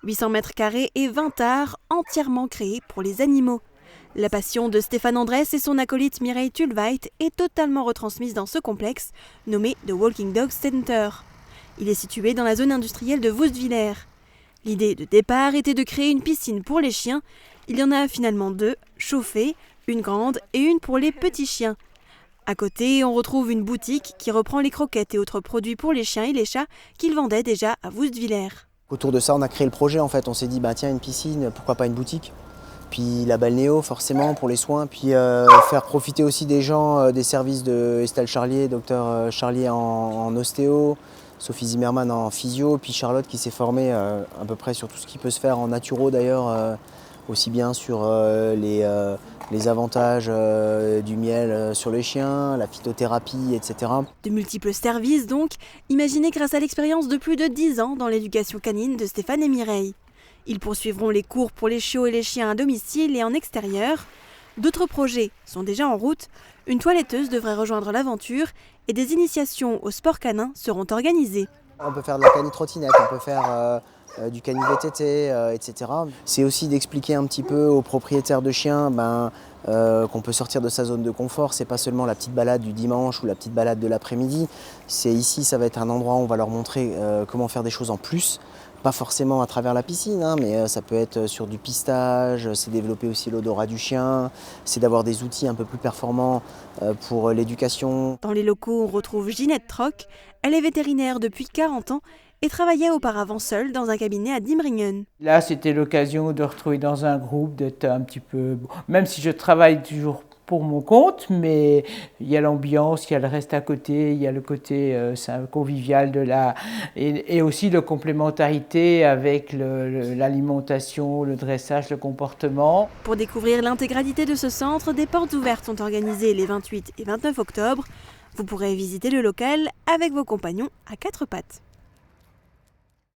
800 mètres carrés et 20 arts entièrement créés pour les animaux. La passion de Stéphane Andrès et son acolyte Mireille Tulveit est totalement retransmise dans ce complexe, nommé The Walking Dog Center. Il est situé dans la zone industrielle de Woestviller. L'idée de départ était de créer une piscine pour les chiens. Il y en a finalement 2, chauffées, une grande et une pour les petits chiens. À côté, on retrouve une boutique qui reprend les croquettes et autres produits pour les chiens et les chats qu'il vendait déjà à Woestviller. Autour de ça, on a créé le projet en fait. On s'est dit, tiens, une piscine, pourquoi pas une boutique ? Puis la balnéo forcément pour les soins, puis faire profiter aussi des gens des services de Estelle Charlier, docteur Charlier en ostéo, Sophie Zimmermann en physio, puis Charlotte qui s'est formée à peu près sur tout ce qui peut se faire en naturo d'ailleurs, aussi bien sur les avantages du miel sur les chiens, la phytothérapie, etc. De multiples services donc, imaginés grâce à l'expérience de plus de 10 ans dans l'éducation canine de Stéphane et Mireille. Ils poursuivront les cours pour les chiots et les chiens à domicile et en extérieur. D'autres projets sont déjà en route. Une toiletteuse devrait rejoindre l'aventure et des initiations au sport canin seront organisées. On peut faire de la cani-trottinette, on peut faire du cani-VTT, etc. C'est aussi d'expliquer un petit peu aux propriétaires de chiens qu'on peut sortir de sa zone de confort. C'est pas seulement la petite balade du dimanche ou la petite balade de l'après-midi. C'est ici, ça va être un endroit où on va leur montrer comment faire des choses en plus. Pas forcément à travers la piscine, mais ça peut être sur du pistage, c'est développer aussi l'odorat du chien, c'est d'avoir des outils un peu plus performants pour l'éducation. Dans les locaux, on retrouve Ginette Troc. Elle est vétérinaire depuis 40 ans et travaillait auparavant seule dans un cabinet à Diemringen. Là, c'était l'occasion de retrouver dans un groupe, d'être un petit peu... Même si je travaille toujours pour mon compte, mais il y a l'ambiance, il y a le reste à côté, il y a le côté convivial de et aussi la complémentarité avec l'alimentation, le dressage, le comportement. Pour découvrir l'intégralité de ce centre, des portes ouvertes sont organisées les 28 et 29 octobre. Vous pourrez visiter le local avec vos compagnons à 4 pattes.